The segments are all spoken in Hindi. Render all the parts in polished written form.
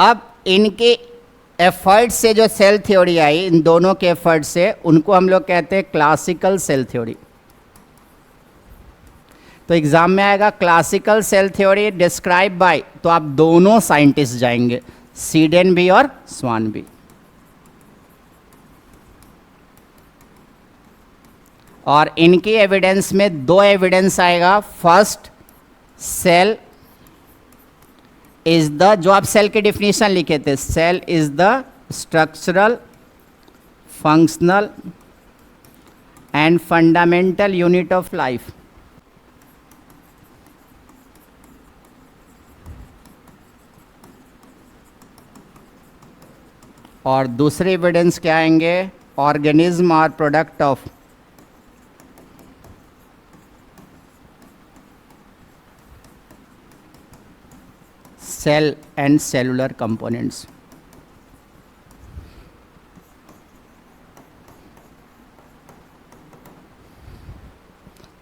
अब इनके एफर्ट से जो सेल थ्योरी आई, इन दोनों के एफर्ट से, उनको हम लोग कहते हैं क्लासिकल सेल थ्योरी। तो एग्जाम में आएगा classical cell theory describe by, तो आप दोनों साइंटिस्ट जाएंगे, सीडेन भी और स्वान भी। और इनकी एविडेंस में दो एविडेंस आएगा। फर्स्ट, सेल इज द, जो आप सेल की डिफिनीशन लिखे थे, cell is the structural, functional and fundamental unit of life. और दूसरे एविडेंस क्या आएंगे, organism are product of cell and cellular components.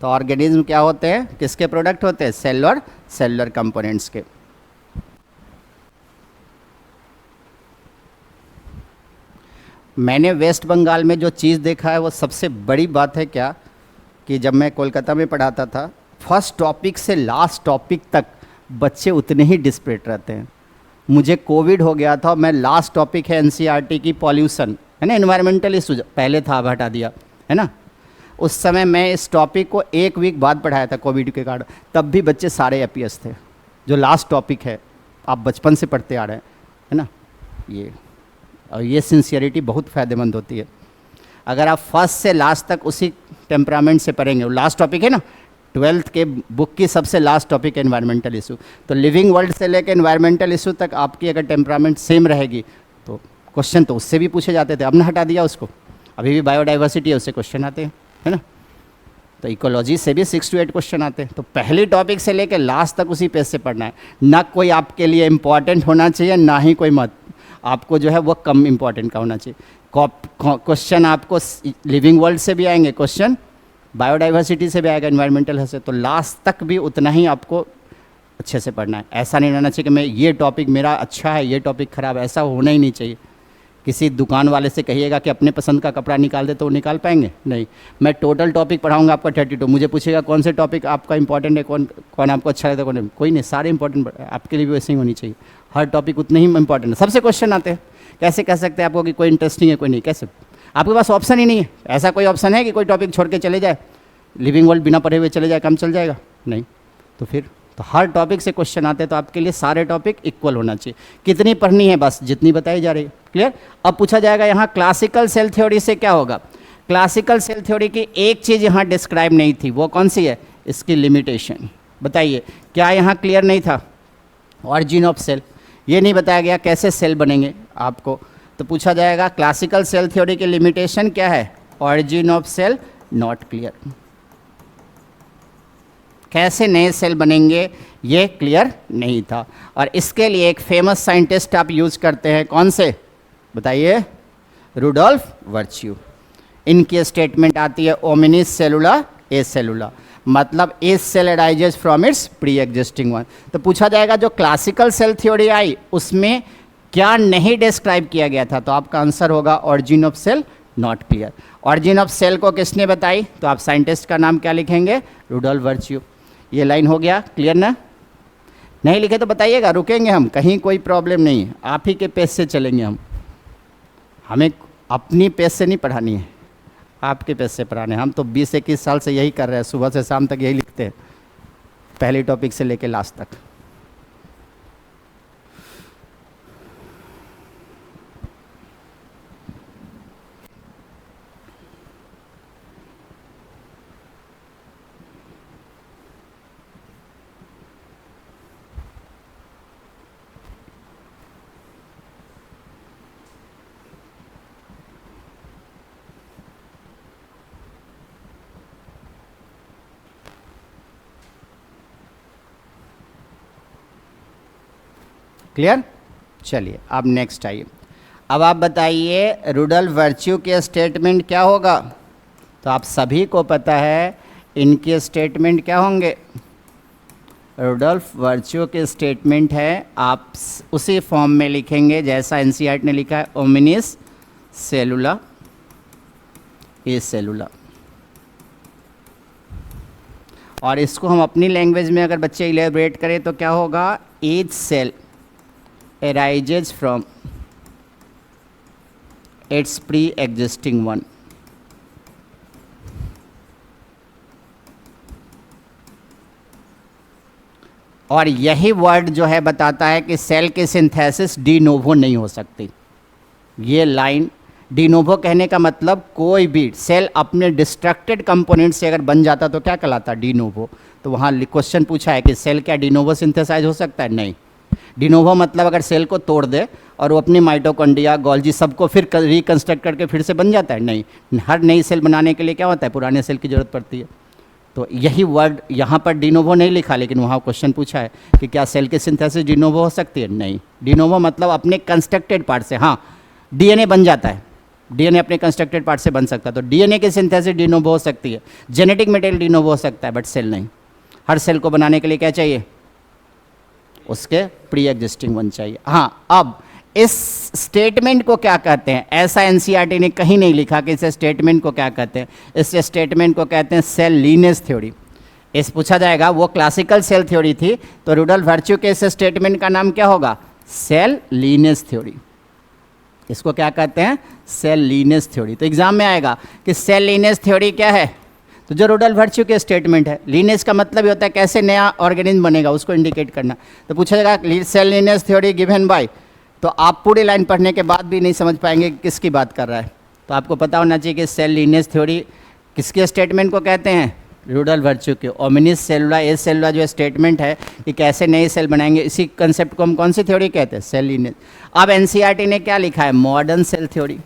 तो ऑर्गेनिज्म क्या होते हैं, किसके प्रोडक्ट होते हैं, सेल और सेलुलर कंपोनेंट्स के। मैंने वेस्ट बंगाल में जो चीज़ देखा है वो सबसे बड़ी बात है क्या, कि जब मैं कोलकाता में पढ़ाता था, फर्स्ट टॉपिक से लास्ट टॉपिक तक बच्चे उतने ही डिस्परेट रहते हैं। मुझे कोविड हो गया था, मैं लास्ट टॉपिक है एनसीईआरटी की पॉल्यूशन, है ना, एनवायरमेंटल इशू, पहले था अब हटा दिया, है ना। उस समय मैं इस टॉपिक को एक वीक बाद पढ़ाया था कोविड के कारण, तब भी बच्चे सारे एपीएस थे। जो लास्ट टॉपिक है आप बचपन से पढ़ते आ रहे हैं, है ना। ये और ये सिंसियरिटी बहुत फ़ायदेमंद होती है। अगर आप फर्स्ट से लास्ट तक उसी टेम्परामेंट से पढ़ेंगे, वो लास्ट टॉपिक है ना, 12th के बुक की सबसे लास्ट टॉपिक है एनवायरमेंटल इशू, तो लिविंग वर्ल्ड से लेकर एनवायरमेंटल इशू तक आपकी अगर टेम्परामेंट सेम रहेगी तो क्वेश्चन तो उससे भी पूछे जाते थे, अब ना हटा दिया उसको, अभी भी बायोडाइवर्सिटी है उससे क्वेश्चन आते हैं, है ना। तो इकोलॉजी से भी 6 to 8 क्वेश्चन आते हैं। तो पहली टॉपिक से लेकर लास्ट तक उसी पेज से पढ़ना है, ना कोई आपके लिए इम्पॉर्टेंट होना चाहिए, ना ही कोई मत आपको जो है वो कम इम्पॉर्टेंट का होना चाहिए। क्वेश्चन आपको लिविंग वर्ल्ड से भी आएंगे, क्वेश्चन बायोडाइवर्सिटी से भी आएगा, एनवायरमेंटल से, तो लास्ट तक भी उतना ही आपको अच्छे से पढ़ना है। ऐसा नहीं रहना चाहिए कि मैं ये टॉपिक मेरा अच्छा है, ये टॉपिक ख़राब है, ऐसा होना ही नहीं चाहिए। किसी दुकान वाले से कहिएगा कि अपने पसंद का कपड़ा निकाल दे, तो वो निकाल पाएंगे नहीं। मैं टोटल टॉपिक पढ़ाऊंगा आपका 32, मुझे पूछेगा कौन से टॉपिक आपका इंपॉर्टेंट है, कौन कौन आपको अच्छा लगता है, कौन कोई नहीं, सारे इंपॉर्टेंट आपके लिए भी वैसे ही होनी चाहिए। हर टॉपिक उतने ही इंपॉर्टेंट है। सबसे क्वेश्चन आते हैं, कैसे कह सकते हैं आपको कि कोई इंटरेस्टिंग है कोई नहीं, कैसे? आपके पास ऑप्शन ही नहीं है। ऐसा कोई ऑप्शन है कि कोई टॉपिक छोड़ के चले जाए, लिविंग वर्ल्ड बिना पढ़े हुए चले जाए, काम चल जाएगा? नहीं। तो फिर तो हर टॉपिक से क्वेश्चन आते हैं, तो आपके लिए सारे टॉपिक इक्वल होना चाहिए। कितनी पढ़नी है, बस जितनी बताई जा रही है। क्लियर? अब पूछा जाएगा यहाँ क्लासिकल सेल थ्योरी से क्या होगा। क्लासिकल सेल थ्योरी की एक चीज़ यहाँ डिस्क्राइब नहीं थी, वो कौन सी है? इसकी लिमिटेशन। बताइए क्या यहाँ क्लियर नहीं था? ऑरिजिन ऑफ सेल, ये नहीं बताया गया कैसे सेल बनेंगे आपको। तो पूछा जाएगा क्लासिकल सेल थ्योरी की लिमिटेशन क्या है? Origin of cell not clear. कैसे नए सेल बनेंगे ये क्लियर नहीं था। और इसके लिए एक फेमस साइंटिस्ट आप यूज करते हैं, कौन से बताइए? Rudolf virtue. इनकी स्टेटमेंट आती है ओमिनिस सेलुला ए सेलुला, मतलब a cell arises from its preexisting one. तो पूछा जाएगा जो क्लासिकल सेल थ्योरी आई उसमें क्या नहीं डिस्क्राइब किया गया था, तो आपका आंसर होगा origin of cell not clear. Origin of cell को किसने बताई? तो आप साइंटिस्ट का नाम क्या लिखेंगे? Rudolf virtue. ये लाइन हो गया क्लियर ना? नहीं लिखे तो बताइएगा, रुकेंगे हम, कहीं कोई प्रॉब्लम नहीं है, आप ही के पेज से चलेंगे हम। हमें अपनी पेज से नहीं पढ़ानी है, आपके पेज से पढ़ाने। हम तो 20-21 साल से यही कर रहे हैं, सुबह से शाम तक यही लिखते हैं, पहले टॉपिक से लेके लास्ट तक। क्लियर? चलिए अब नेक्स्ट आइए। अब आप बताइए रुडोल्फ वर्च्यू के स्टेटमेंट क्या होगा? तो आप सभी को पता है इनके स्टेटमेंट क्या होंगे? रुडोल्फ वर्च्यू के स्टेटमेंट है, आप उसी फॉर्म में लिखेंगे जैसा एनसीईआरटी ने लिखा है, ओमिनिस सेलुला ए सेलुला। और इसको हम अपनी लैंग्वेज में अगर बच्चे इलेबरेट करें तो क्या होगा, each cell arises from its pre-existing one। और यही वर्ड जो है बताता है कि सेल की सिंथेसिस डी नोवो नहीं हो सकती। ये लाइन डी नोवो कहने का मतलब कोई भी सेल अपने डिस्ट्रक्टेड कंपोनेंट से अगर बन जाता तो क्या कहलाता, डी नोवो। तो वहाँ क्वेश्चन पूछा है कि सेल क्या डी नोवो सिंथेसाइज हो सकता है, नहीं। डी नोवो मतलब अगर सेल को तोड़ दे और वो अपनी माइटोकॉन्ड्रिया गोल्जी सबको फिर रिकंस्ट्रक्ट करके फिर से बन जाता है, नहीं। हर नई सेल बनाने के लिए क्या होता है, पुराने सेल की ज़रूरत पड़ती है। तो यही वर्ड यहाँ पर डी नोवो नहीं लिखा, लेकिन वहाँ क्वेश्चन पूछा है कि क्या सेल की सिंथेसिस डी नोवो हो सकती है, नहीं। डी नोवो मतलब अपने कंस्ट्रक्टेड पार्ट से, हाँ डीएनए बन जाता है, डीएनए अपने कंस्ट्रक्टेड पार्ट से बन सकता है, तो डीएनए की सिंथेसिस डी नोवो हो सकती है, जेनेटिक मटेरियल डी नोवो हो सकता है, बट सेल नहीं। हर सेल को बनाने के लिए क्या चाहिए, उसके प्री एग्जिस्टिंग वन चाहिए। हाँ, अब इस स्टेटमेंट को क्या कहते हैं, ऐसा एनसीईआरटी ने कहीं नहीं लिखा कि इस स्टेटमेंट को क्या कहते हैं। इस स्टेटमेंट को कहते हैं सेल लीनियज थ्योरी। इस पूछा जाएगा, वो क्लासिकल सेल थ्योरी थी, तो रुडोल्फ वर्च्यू के इस स्टेटमेंट का नाम क्या होगा, सेल लीनियज थ्योरी। इसको क्या कहते हैं, सेल लीनियज थ्योरी। तो एग्जाम में आएगा कि सेल लीनियज थ्योरी क्या है, तो जो रुडोल्फ वर्च्यू के स्टेटमेंट है। लीनियज का मतलब ये होता है कैसे नया ऑर्गेनिज्म बनेगा, उसको इंडिकेट करना। तो पूछा जाएगा cell lineage theory given by, तो आप पूरी लाइन पढ़ने के बाद भी नहीं समझ पाएंगे कि किसकी बात कर रहा है। तो आपको पता होना चाहिए कि सेल लीनियज थ्योरी किसके स्टेटमेंट को कहते हैं, रुडोल्फ वर्च्यू के। ओमिनिस सेलुला ए सेलुला जो स्टेटमेंट है कि कैसे नए सेल बनाएंगे, इसी कंसेप्ट को हम कौन सी थ्योरी कहते हैं, सेल लीनियज। अब एनसीईआरटी ने क्या लिखा है, मॉडर्न सेल थ्योरी।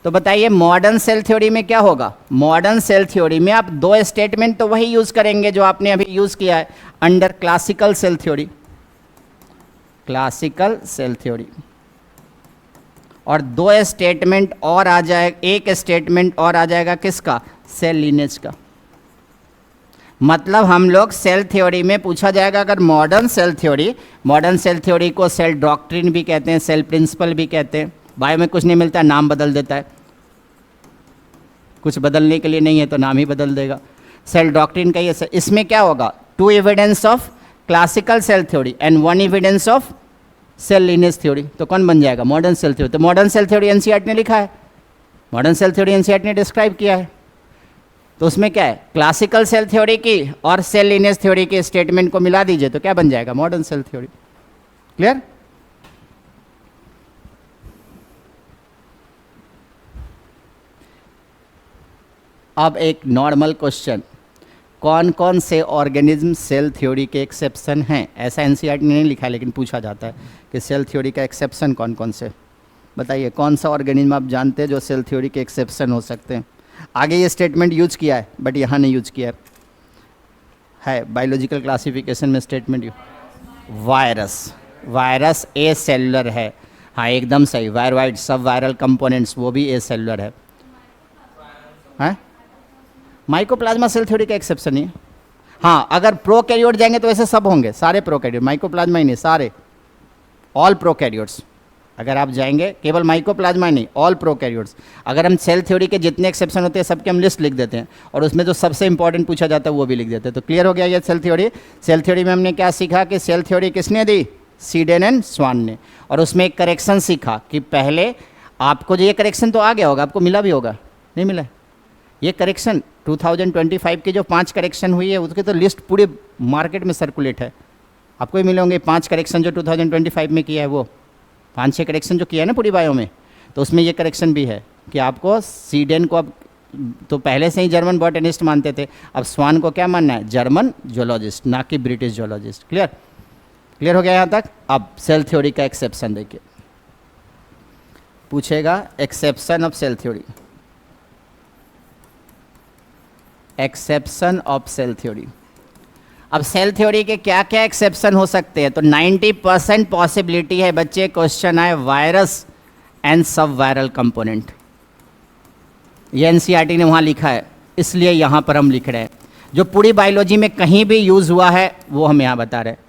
तो बताइए मॉडर्न सेल थ्योरी में क्या होगा, मॉडर्न सेल थ्योरी में आप दो स्टेटमेंट तो वही यूज़ करेंगे जो आपने अभी यूज़ किया है under classical cell theory, classical cell theory. और दो स्टेटमेंट और आ जाए, एक स्टेटमेंट और आ जाएगा किसका, सेल लीनेज का। मतलब हम लोग सेल थ्योरी में पूछा जाएगा अगर मॉडर्न सेल थ्योरी को सेल डॉक्ट्रिन भी कहते हैं, सेल प्रिंसिपल भी कहते हैं। बायो में कुछ नहीं मिलता है, नाम बदल देता है, कुछ बदलने के लिए नहीं है तो नाम ही बदल देगा। सेल डॉक्ट्रिन का ये, इसमें क्या होगा, 2 evidence of classical cell theory and 1 evidence of cell lineage theory. तो कौन बन जाएगा, मॉडर्न सेल थ्योरी। तो मॉडर्न सेल थ्योरी एनसीईआरटी ने लिखा है, मॉडर्न सेल थ्योरी एनसीईआरटी ने डिस्क्राइब किया है। तो उसमें क्या है, क्लासिकल सेल थ्योरी की और सेल लीनियज थ्योरी के स्टेटमेंट को मिला दीजिए तो क्या बन जाएगा, मॉडर्न सेल थ्योरी। क्लियर। अब एक नॉर्मल क्वेश्चन, कौन कौन से ऑर्गेनिज्म सेल थ्योरी के एक्सेप्शन हैं। ऐसा एनसीईआरटी ने नहीं लिखा है, लेकिन पूछा जाता है कि सेल थ्योरी का एक्सेप्शन कौन कौन से। बताइए कौन सा ऑर्गेनिज्म आप जानते हैं जो सेल थ्योरी के एक्सेप्शन हो सकते हैं। आगे ये स्टेटमेंट यूज किया है बट यहाँ नहीं यूज किया है बायोलॉजिकल क्लासिफिकेशन में स्टेटमेंट वायरस ए सेलुलर है। हाँ एकदम सही, वायरवाइड सब वायरल कंपोनेंट्स वो भी ए सेलुलर है। माइकोप्लाज्मा सेल थ्योरी का एक्सेप्शन ही है। हाँ अगर प्रोकैरियोट जाएंगे तो ऐसे सब होंगे, सारे प्रोकैरियोट, माइकोप्लाज्मा ही नहीं, सारे ऑल प्रोकैरियोट्स। अगर आप जाएंगे केवल माइकोप्लाज्मा ही नहीं, ऑल प्रोकैरियोट्स। अगर हम सेल थ्योरी के जितने एक्सेप्शन होते हैं सबके हम लिस्ट लिख देते हैं और उसमें जो सबसे इंपॉर्टेंट पूछा जाता है वो भी लिख देते हैं। तो क्लियर हो गया ये सेल थ्योरी। सेल थ्योरी में हमने क्या सीखा कि सेल थ्योरी किसने दी, सीडेन एंड स्वान ने। और उसमें एक करेक्शन सीखा कि पहले आपको जो ये करेक्शन तो आ गया होगा, आपको मिला भी होगा, नहीं मिला ये करेक्शन 2025 की जो 5 करेक्शन हुई है उसकी तो लिस्ट पूरे मार्केट में सर्कुलेट है। आपको ही मिले होंगे 5 करेक्शन जो 2025 में किया है, वो 5-6 करेक्शन जो किया है ना पूरी बायो में, तो उसमें ये करेक्शन भी है कि आपको सीडेन को अब तो पहले से ही जर्मन बॉटनिस्ट मानते थे, अब स्वान को क्या मानना है, जर्मन जोलॉजिस्ट, ना कि ब्रिटिश जोलॉजिस्ट। क्लियर हो गया यहाँ तक। अब सेल थ्योरी का एक्सेप्शन देखिए, पूछेगा exception of cell theory, exception of cell theory. अब सेल थ्योरी के क्या क्या एक्सेप्शन हो सकते हैं, तो 90% पॉसिबिलिटी है बच्चे क्वेश्चन आए वायरस एंड सब वायरल कंपोनेंट। ये एनसीईआरटी ने वहाँ लिखा है इसलिए यहाँ पर हम लिख रहे हैं। जो पूरी बायोलॉजी में कहीं भी यूज़ हुआ है वो हम यहाँ बता रहे हैं।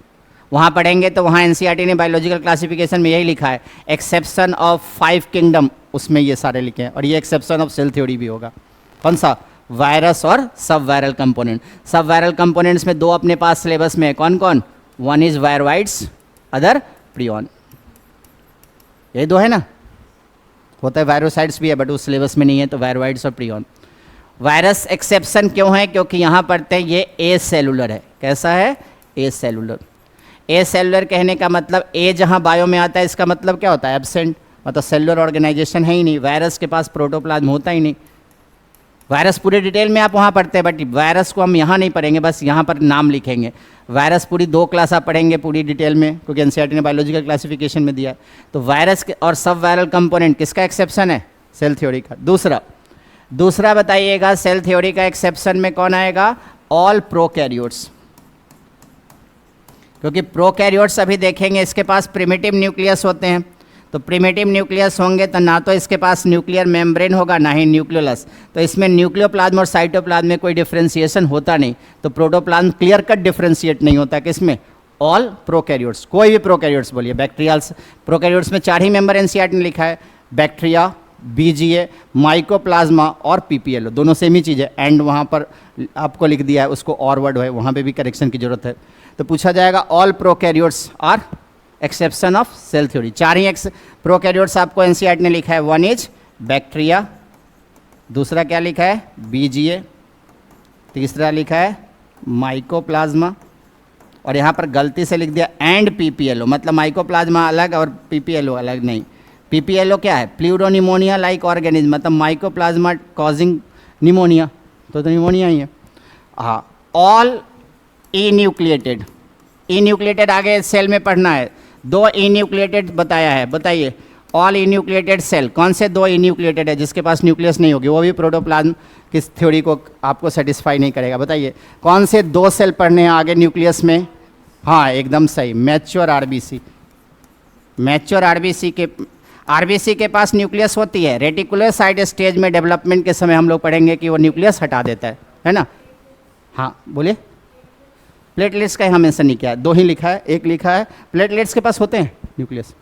वहाँ पढ़ेंगे तो वहाँ एनसीईआरटी ने बायोलॉजिकल क्लासिफिकेशन में यही लिखा है, एक्सेप्शन ऑफ 5 किंगडम, उसमें ये सारे लिखे हैं। और ये एक्सेप्शन ऑफ सेल थ्योरी भी होगा। कौन सा? वायरस और subviral component. Subviral components में 2 अपने पास सिलेबस में है, कौन कौन? One is viroids, other prion. ये 2 है ना। होता है वायरोसाइड्स भी है बट उस सिलेबस में नहीं है, तो वायरवाइड्स और प्रियॉन। वायरस एक्सेप्शन क्यों है? क्योंकि यहाँ पढ़ते हैं ये ए सेलुलर है। कैसा है? ए सेलुलर। ए सेलुलर कहने का मतलब ए जहाँ बायो में आता है, इसका मतलब क्या होता है? एब्सेंट, मतलब सेलुलर ऑर्गेनाइजेशन है ही नहीं। वायरस के पास प्रोटोप्लाज्म होता ही नहीं। वायरस पूरे डिटेल में आप वहाँ पढ़ते हैं बट वायरस को हम यहाँ नहीं पढ़ेंगे, बस यहाँ पर नाम लिखेंगे। वायरस पूरी 2 क्लास आप पढ़ेंगे पूरी डिटेल में, क्योंकि एनसीईआरटी ने बायोलॉजिकल क्लासिफिकेशन में दिया है। तो वायरस के और सब वायरल कंपोनेंट किसका एक्सेप्शन है? सेल थ्योरी का। दूसरा बताइएगा, सेल थ्योरी का एक्सेप्शन में कौन आएगा? All prokaryotes. क्योंकि प्रोकैरियोट्स अभी देखेंगे इसके पास प्रिमिटिव न्यूक्लियस होते हैं। तो प्रिमिटिव न्यूक्लियस होंगे तो ना तो इसके पास न्यूक्लियर मेम्ब्रेन होगा ना ही न्यूक्लियोलस, तो इसमें न्यूक्लियोप्लाज्म और साइटोप्लाज्म में कोई डिफ्रेंसिएशन होता नहीं। तो प्रोटोप्लाज्म क्लियर कट डिफ्रेंशिएट नहीं होता किसमें? All prokaryotes. कोई भी प्रोकैरियोट्स बोलिए। बैक्टीरियल्स प्रोकैरियोट्स में 4 ही मेंबर एनसीईआरटी ने लिखा है, बैक्टीरिया, बीजीए, माइकोप्लाज्मा और पीपीएलओ। दोनों सेम ही चीज़ है। एंड वहाँ पर आपको लिख दिया है, उसको और वर्ड है, वहाँ पे भी करेक्शन की जरूरत है। तो पूछा जाएगा all prokaryotes are exception of cell theory. 4 ही प्रोकैरियोट्स आपको एनसीईआरटी ने लिखा है। वन इज बैक्टीरिया, दूसरा क्या लिखा है? बीजीए, तीसरा लिखा है माइकोप्लाज्मा, और यहाँ पर गलती से लिख दिया एंड पीपीएलओ, मतलब माइकोप्लाज्मा अलग और पीपीएलओ अलग नहीं। पीपीएलओ क्या है? प्लूरोनिमोनिया लाइक ऑर्गेनिज्म, मतलब माइकोप्लाज्मा कॉजिंग निमोनिया, तो निमोनिया ही है। हाँ, ऑल ई न्यूक्लिएटेड। ई न्यूक्लिएटेड आगे सेल में पढ़ना है। 2 ई न्यूक्लिएटेड बताया है, बताइए। ऑल ई न्यूक्लिएटेड सेल, कौन से 2 ई न्यूक्लिएटेड है जिसके पास न्यूक्लियस नहीं होगी? वो भी प्रोटोप्लाज्म किस थ्योरी को आपको सेटिस्फाई नहीं करेगा? बताइए कौन से 2 सेल पढ़ने हैं आगे न्यूक्लियस में? हाँ, एकदम सही, मैच्योर आरबीसी। मैच्योर आरबीसी के पास न्यूक्लियस होती है। रेटिकुलर साइड स्टेज में डेवलपमेंट के समय हम लोग पढ़ेंगे कि वो न्यूक्लियस हटा देता है ना। हाँ बोलिए। प्लेटलेट्स का यहाँ मेंशन नहीं किया है, 2 ही लिखा है, एक लिखा है प्लेटलेट्स के पास होते हैं न्यूक्लियस।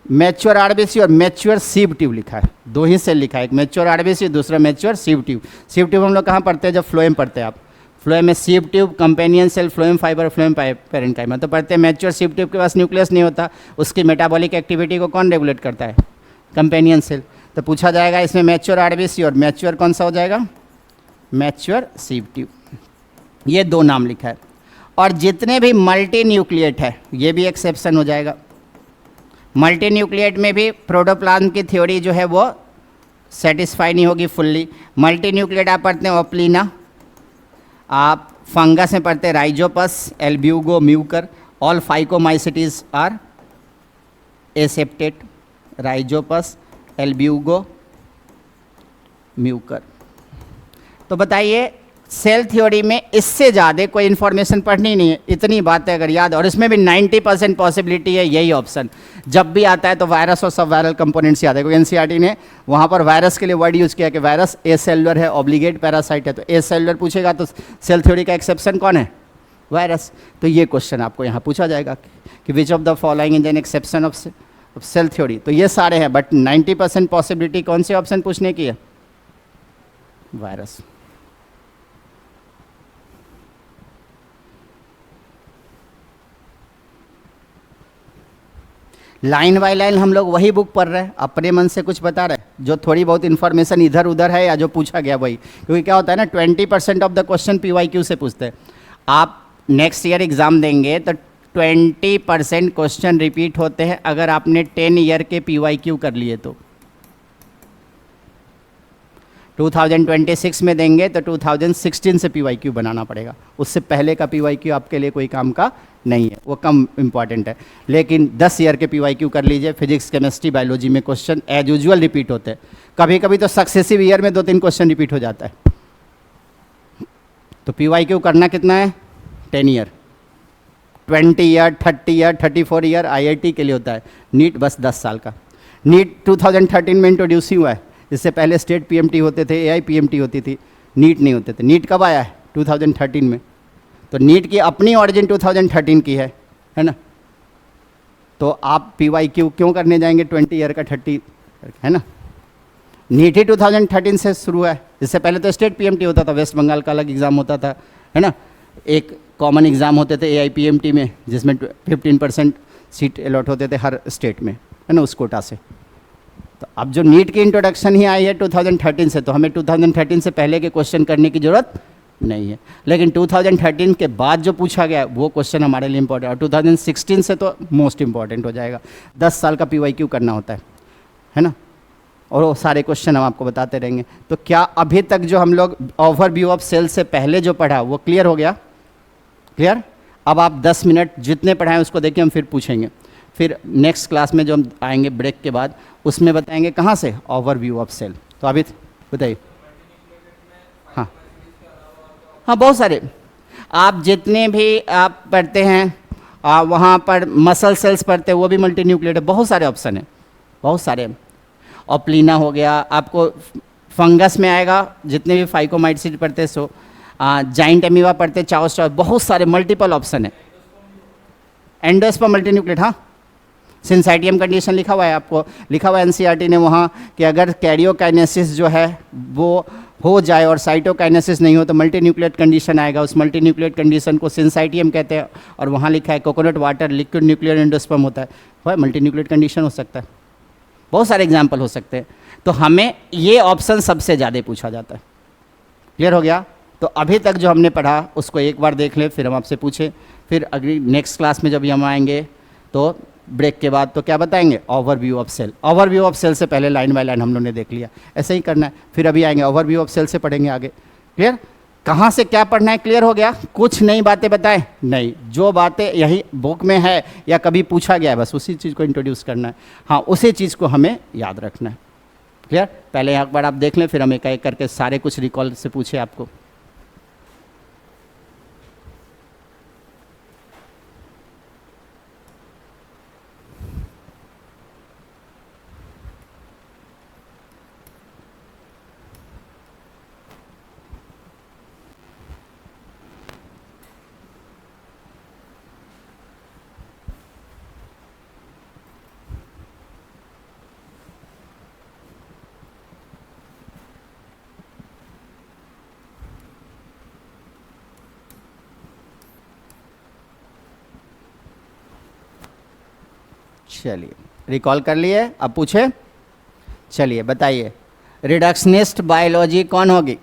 मैच्योर आरबीसी और मैच्योर सीव ट्यूब लिखा है, 2 ही सेल लिखा है, एक मैच्योर आरबीसी, दूसरा mature sieve tube. Sieve tube हम लोग कहाँ पढ़ते हैं? जब फ्लोएम पढ़ते हैं आप। फ्लोएम में sieve tube, companion cell, phloem fibre, phloem parenchyma तो पढ़ते हैं। मैच्योर सीव ट्यूब के पास न्यूक्लियस नहीं होता, उसकी मेटाबॉलिक एक्टिविटी को कौन रेगुलेट करता है? Companion cell. तो पूछा जाएगा इसमें मैच्योर आरबीसी और मैच्योर कौन सा हो जाएगा? Mature sieve tube. ये 2 नाम लिखा है। और जितने भी मल्टी न्यूक्लिएट है ये भी एक्सेप्शन हो जाएगा। मल्टी न्यूक्लिएट में भी प्रोटोप्लाज्म की थ्योरी जो है वो सेटिस्फाई नहीं होगी फुल्ली। मल्टी न्यूक्लिएट आप पढ़ते हैं ओप्लिना, आप फंगस में पढ़ते हैं Rhizopus, Albugo, Mucor. All Phycomycetes are accepted, Rhizopus, Albugo, Mucor. तो बताइए सेल थ्योरी में इससे ज़्यादा कोई इन्फॉर्मेशन पढ़नी नहीं है, इतनी बातें अगर याद, और इसमें भी 90% पॉसिबिलिटी है यही ऑप्शन जब भी आता है तो वायरस और सब वायरल कंपोनेंट्स याद है। क्योंकि एनसीईआरटी ने वहाँ पर वायरस के लिए वर्ड यूज़ किया कि वायरस ए सेलुलर है, ऑब्लिगेट पैरासाइट है। तो ए सेलुलर पूछेगा तो सेल थ्योरी का एक्सेप्शन कौन है? वायरस। तो ये क्वेश्चन आपको यहाँ पूछा जाएगा कि which of the following is an exception of cell theory. तो ये सारे हैं बट 90% पॉसिबिलिटी कौन से ऑप्शन पूछने की है? वायरस। लाइन बाय लाइन हम लोग वही बुक पढ़ रहे हैं, अपने मन से कुछ बता रहे हैं, जो थोड़ी बहुत इन्फॉर्मेशन इधर उधर है या जो पूछा गया वही। क्योंकि क्या होता है ना, 20% ऑफ द क्वेश्चन PYQ से पूछते हैं। आप नेक्स्ट ईयर एग्ज़ाम देंगे तो 20% क्वेश्चन रिपीट होते हैं अगर आपने 10 ईयर के PYQ कर लिए तो। 2026 में देंगे तो 2016 से PYQ बनाना पड़ेगा, उससे पहले का PYQ आपके लिए कोई काम का नहीं है, वो कम इम्पॉर्टेंट है। लेकिन 10 ईयर के PYQ कर लीजिए, फिजिक्स, केमिस्ट्री, बायोलॉजी में क्वेश्चन एज यूजुअल रिपीट होते हैं। कभी कभी तो सक्सेसिव ईयर में 2-3 क्वेश्चन रिपीट हो जाता है। तो PYQ करना कितना है? 10 year, 20 year, 30 year, 34 year IIT के लिए होता है। नीट बस 10 साल का। नीट 2013 में इंट्रोड्यूस ही हुआ है, इससे पहले स्टेट PMT होते थे, AI PMT होती थी, नीट नहीं होते थे। नीट कब आया है? 2013 में। तो नीट की अपनी ऑरिजिन 2013 की है ना। तो आप PYQ क्यों करने जाएंगे 20 ईयर का 30, है ना। नीट ही 2013 से शुरू है। इससे पहले तो स्टेट PMT होता था, वेस्ट बंगाल का अलग एग्ज़ाम होता था, है ना। एक कॉमन एग्ज़ाम होते थे AIPMT में, जिसमें 15% सीट अलॉट होते थे हर स्टेट में, है ना, उस कोटा से। तो अब जो नीट की इंट्रोडक्शन ही आई है 2013 से, तो हमें 2013 से पहले के क्वेश्चन करने की ज़रूरत नहीं है। लेकिन 2013 के बाद जो पूछा गया वो क्वेश्चन हमारे लिए इंपॉर्टेंट, और 2016 से तो मोस्ट इंपॉर्टेंट हो जाएगा। 10 साल का PYQ करना होता है ना। और वो सारे क्वेश्चन हम आपको बताते रहेंगे। तो क्या अभी तक जो हम लोग ओवरव्यू ऑफ सेल से पहले जो पढ़ा वो क्लियर हो गया? क्लियर। अब आप 10 मिनट जितने पढ़ाएं उसको देखिए, हम फिर पूछेंगे। फिर नेक्स्ट क्लास में जो हम आएंगे ब्रेक के बाद, उसमें बताएंगे कहाँ से, ओवरव्यू ऑफ सेल। तो अभी बताइए। हाँ हाँ, बहुत सारे आप जितने भी आप पढ़ते हैं वहाँ पर मसल सेल्स पढ़ते हैं, वो भी मल्टी न्यूक्लिएट है। बहुत सारे ऑप्शन हैं, बहुत सारे। ऑप्लिना हो गया, आपको फंगस में आएगा, जितने भी फाइकोमाइटसीड पढ़ते हैं सो, जाइंट अमीबा पढ़ते, चाओस्टॉस, बहुत सारे मल्टीपल ऑप्शन है। एंडोस्पर्म मल्टी न्यूक्लिएट, हाँ। सिंसाइटियम कंडीशन लिखा हुआ है, आपको लिखा हुआ है NCERT ने वहाँ कि अगर कैरियोकाइनेसिस जो है वो हो जाए और साइटोकाइनेसिस नहीं हो तो मल्टी न्यूक्लिएट कंडीशन आएगा। उस मल्टी न्यूक्लिएट कंडीशन को सिंसाइटियम कहते हैं। और वहाँ लिखा है coconut water liquid nuclear endosperm होता है, वह मल्टी न्यूक्लिएट कंडीशन हो सकता है। बहुत सारे एग्जाम्पल हो सकते हैं। तो हमें ये ऑप्शन सबसे ज़्यादा पूछा जाता है। क्लियर हो गया? तो अभी तक जो हमने पढ़ा उसको एक बार देख लें, फिर हम आपसे पूछें। फिर अगली नेक्स्ट क्लास में जब हम आएंगे तो ब्रेक के बाद तो क्या बताएंगे, overview of cell. Overview of cell से पहले लाइन बाय लाइन हम लोगों ने देख लिया, ऐसे ही करना है। फिर अभी आएंगे ओवरव्यू ऑफ सेल से पढ़ेंगे आगे। क्लियर? कहाँ से क्या पढ़ना है क्लियर हो गया? कुछ नई बातें बताएं नहीं, जो बातें यही बुक में है या कभी पूछा गया है बस उसी चीज़ को इंट्रोड्यूस करना है। हाँ, उसी चीज़ को हमें याद रखना है। क्लियर? पहले एक बार आप देख लें, फिर हम एक एक करके सारे कुछ रिकॉल से पूछे आपको। चलिए, रिकॉल कर लिए, अब पूछे। चलिए बताइए, रिडक्शनिस्ट बायोलॉजी कौन होगी?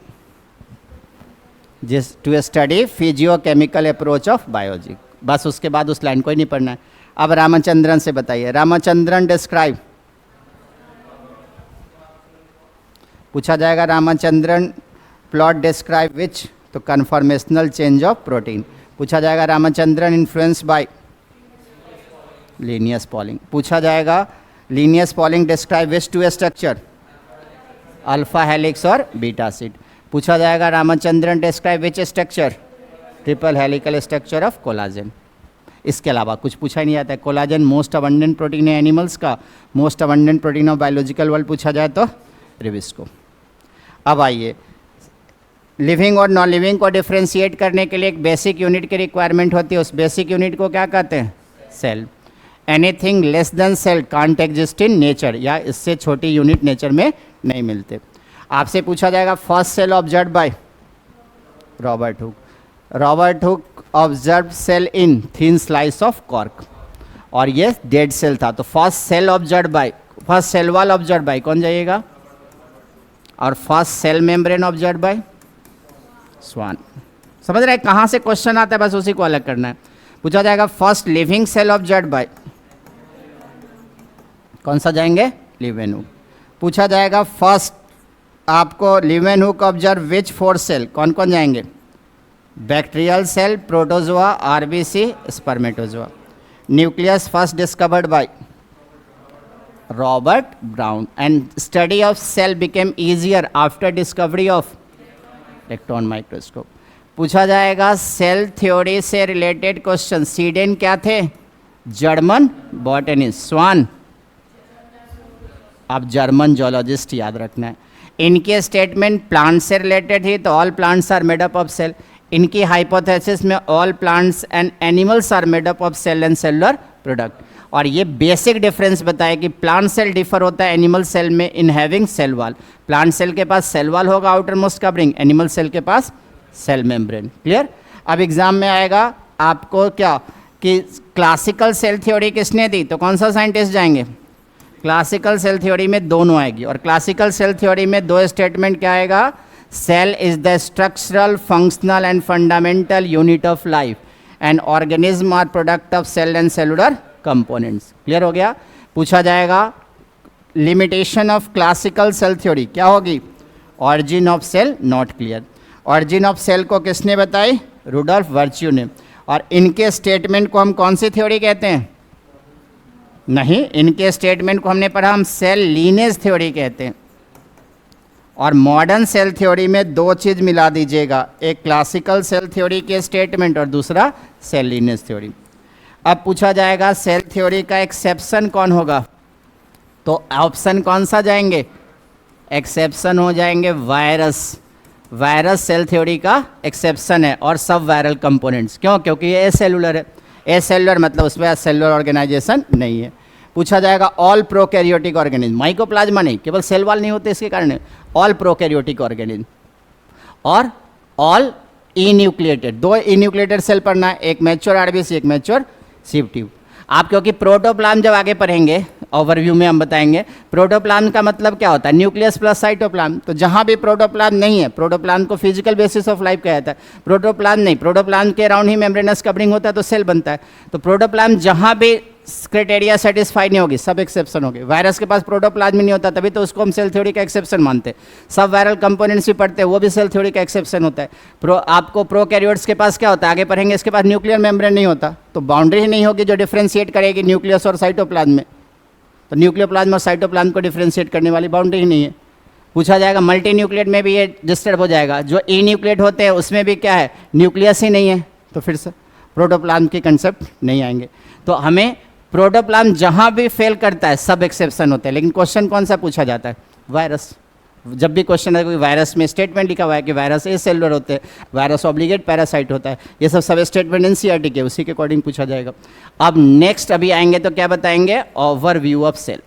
जिस to study physiochemical approach of biology. बस उसके बाद उस लाइन को ही नहीं पढ़ना है। अब रामचंद्रन से बताइए, रामचंद्रन डिस्क्राइब। पूछा जाएगा रामचंद्रन प्लॉट डिस्क्राइब विच, तो कन्फॉर्मेशनल चेंज ऑफ प्रोटीन। पूछा जाएगा Ramachandran influence by Linus Pauling. पूछा जाएगा Linus Pauling describe which to structure, alpha helix और बीटा सीट। पूछा जाएगा Ramachandran describe which structure, triple helical structure of collagen. इसके अलावा कुछ पूछा ही नहीं जाता है। कोलाजन मोस्ट अबंडेंट प्रोटीन है एनिमल्स का, most abundant protein of biological world पूछा जाए तो रिविस्को। अब आइए, लिविंग और नॉन लिविंग को डिफ्रेंशिएट करने के लिए एक बेसिक यूनिट की रिक्वायरमेंट होती है। उस बेसिक यूनिट को क्या कहते हैं? Cell. Anything less than cell can't exist in nature, या इससे छोटी यूनिट नेचर में नहीं मिलते। आपसे पूछा जाएगा first cell observe by Robert Hooke. Robert Hooke observe cell in thin slice of cork, और ये डेड सेल था। तो first cell observe by, first cell wall observe by कौन जाइएगा? और first cell membrane observe by Schwann. समझ रहे हैं कहाँ से क्वेश्चन आता है, बस उसी को अलग करना है। पूछा जाएगा first living cell observe by, कौन सा जाएंगे? लीवेनहुक। पूछा जाएगा फर्स्ट आपको लीवेनहुक ऑब्जर्व विच 4 सेल, कौन कौन जाएंगे? Bacterial cell, protozoa, RBC, spermatozoa. Nucleus first discovered by Robert Brown, and study of cell became easier after discovery of electron microscope. पूछा जाएगा सेल थ्योरी से रिलेटेड क्वेश्चन, सीडेन क्या थे? German botanist. स्वान आप जर्मन जोलॉजिस्ट याद रखना है। इनके स्टेटमेंट प्लांट से रिलेटेड ही, तो all plants are made up of cell. इनकी हाइपोथेसिस में all plants and animals are made up of cell and cellular product, और ये बेसिक डिफरेंस बताया कि प्लांट सेल डिफर होता है एनिमल सेल में in having cell wall. Plant cell के पास सेल वॉल होगा outermost covering, animal cell के पास सेल मेम्ब्रेन। क्लियर। अब एग्जाम में आएगा आपको क्या कि क्लासिकल सेल थ्योरी किसने दी, तो कौन सा साइंटिस्ट जाएंगे, क्लासिकल सेल थ्योरी में दोनों आएगी, और क्लासिकल सेल थ्योरी में दो स्टेटमेंट क्या आएगा, cell is the structural functional and fundamental unit of life and organism are product of cell and cellular components. Clear हो गया। पूछा जाएगा limitation of classical cell theory क्या होगी, origin of cell not clear. Origin of cell को किसने बताई, रुडोल्फ वर्च्यू ने, और इनके स्टेटमेंट को हम कौन सी थ्योरी कहते हैं, नहीं, इनके स्टेटमेंट को हमने पढ़ा हम सेल लीनेज थ्योरी कहते हैं। और मॉडर्न सेल थ्योरी में दो चीज़ मिला दीजिएगा, एक क्लासिकल सेल थ्योरी के स्टेटमेंट और दूसरा सेल लीनेज थ्योरी। अब पूछा जाएगा सेल थ्योरी का एक्सेप्शन कौन होगा, तो ऑप्शन कौन सा जाएंगे, एक्सेप्शन हो जाएंगे वायरस। वायरस सेल थ्योरी का एक्सेप्शन है, और सब वायरल कंपोनेंट्स। क्यों, क्योंकि ये एसेलुलर है, एसेलुलर मतलब उसमें सेलुलर ऑर्गेनाइजेशन नहीं है। पूछा जाएगा ऑल प्रोकैरियोटिक ऑर्गेनिज्म, माइकोप्लाज्मा नहीं, केवल सेल वॉल नहीं होते इसके कारण, ऑल प्रोकैरियोटिक ऑर्गेनिज्म और ऑल इन्यूक्लिएटेड। दो इन्यूक्लिएटेड सेल पढ़ना है, एक मैच्योर आरबीसी एक मैच्योर सीव ट्यूब। आप क्योंकि प्रोटोप्लाज्म जब आगे पढ़ेंगे ओवरव्यू में हम बताएंगे, प्रोटोप्लाज्म का मतलब क्या होता है, न्यूक्लियस प्लस साइटोप्लाज्म। तो जहाँ भी प्रोटोप्लाज्म नहीं है, प्रोटोप्लाज्म को फिजिकल बेसिस ऑफ लाइफ कहा जाता है, प्रोटोप्लाज्म नहीं, प्रोटोप्लाज्म के अराउंड ही मेम्ब्रेनस कवरिंग होता है तो सेल बनता है। तो प्रोटोप्लाज्म जहाँ भी क्राइटेरिया सेटिस्फाई नहीं होगी, सब एक्सेप्शन होगी। वायरस के पास प्रोटोप्लाज्म नहीं होता, तभी तो उसको हम सेल थ्योरी का एक्सेप्शन मानते हैं। सब वायरल कंपोनेंट्स भी पढ़ते हैं, वो भी सेल थ्योरी का एक्सेप्शन होता है। आपको प्रोकैरियोट्स के पास क्या होता है, आगे पढ़ेंगे, इसके पास न्यूक्लियर मेम्ब्रेन नहीं होता, तो बाउंड्री ही नहीं होगी जो डिफ्रेंशिएट करेगी न्यूक्लियस और साइटोप्लाज्म में। तो न्यूक्लियोप्लाज्म और साइटोप्लाज्म को डिफ्रेंशिएट करने वाली बाउंड्री ही नहीं है। पूछा जाएगा मल्टी न्यूक्लिएट में भी ये डिस्टर्ब हो जाएगा, जो ई न्यूक्लिएट होते हैं उसमें भी क्या है, न्यूक्लियस ही नहीं है, तो फिर से प्रोटोप्लाज्म के कंसेप्ट नहीं आएंगे। तो हमें प्रोटोप्लाज्म जहाँ भी फेल करता है सब एक्सेप्शन होते हैं, लेकिन क्वेश्चन कौन सा पूछा जाता है, वायरस। जब भी क्वेश्चन है कोई वायरस में स्टेटमेंट लिखा हुआ है कि वायरस ए सेलुलर होते हैं, वायरस ऑब्लिगेट पैरासाइट होता है, ये सब स्टेटमेंट एनसीईआरटी के उसी के अकॉर्डिंग पूछा जाएगा। अब नेक्स्ट अभी आएंगे तो क्या बताएंगे, ओवरव्यू ऑफ सेल।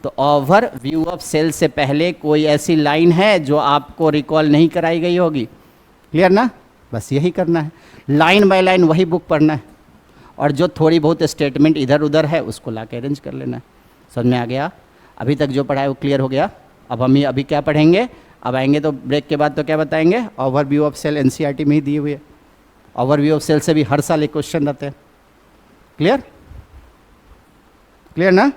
तो ओवरव्यू ऑफ सेल से पहले कोई ऐसी लाइन है जो आपको रिकॉल नहीं कराई गई होगी, क्लियर ना, बस यही करना है, लाइन बाय लाइन वही बुक पढ़ना है, और जो थोड़ी बहुत स्टेटमेंट इधर उधर है उसको ला के अरेंज कर लेना है। समझ में आ गया, अभी तक जो पढ़ा है वो क्लियर हो गया। अब हम अभी क्या पढ़ेंगे, अब आएंगे तो ब्रेक के बाद तो क्या बताएंगे, ओवरव्यू ऑफ सेल एनसीईआरटी में ही दी हुई है। ओवरव्यू ऑफ सेल से भी हर साल एक क्वेश्चन रहते हैं। क्लियर, क्लियर ना।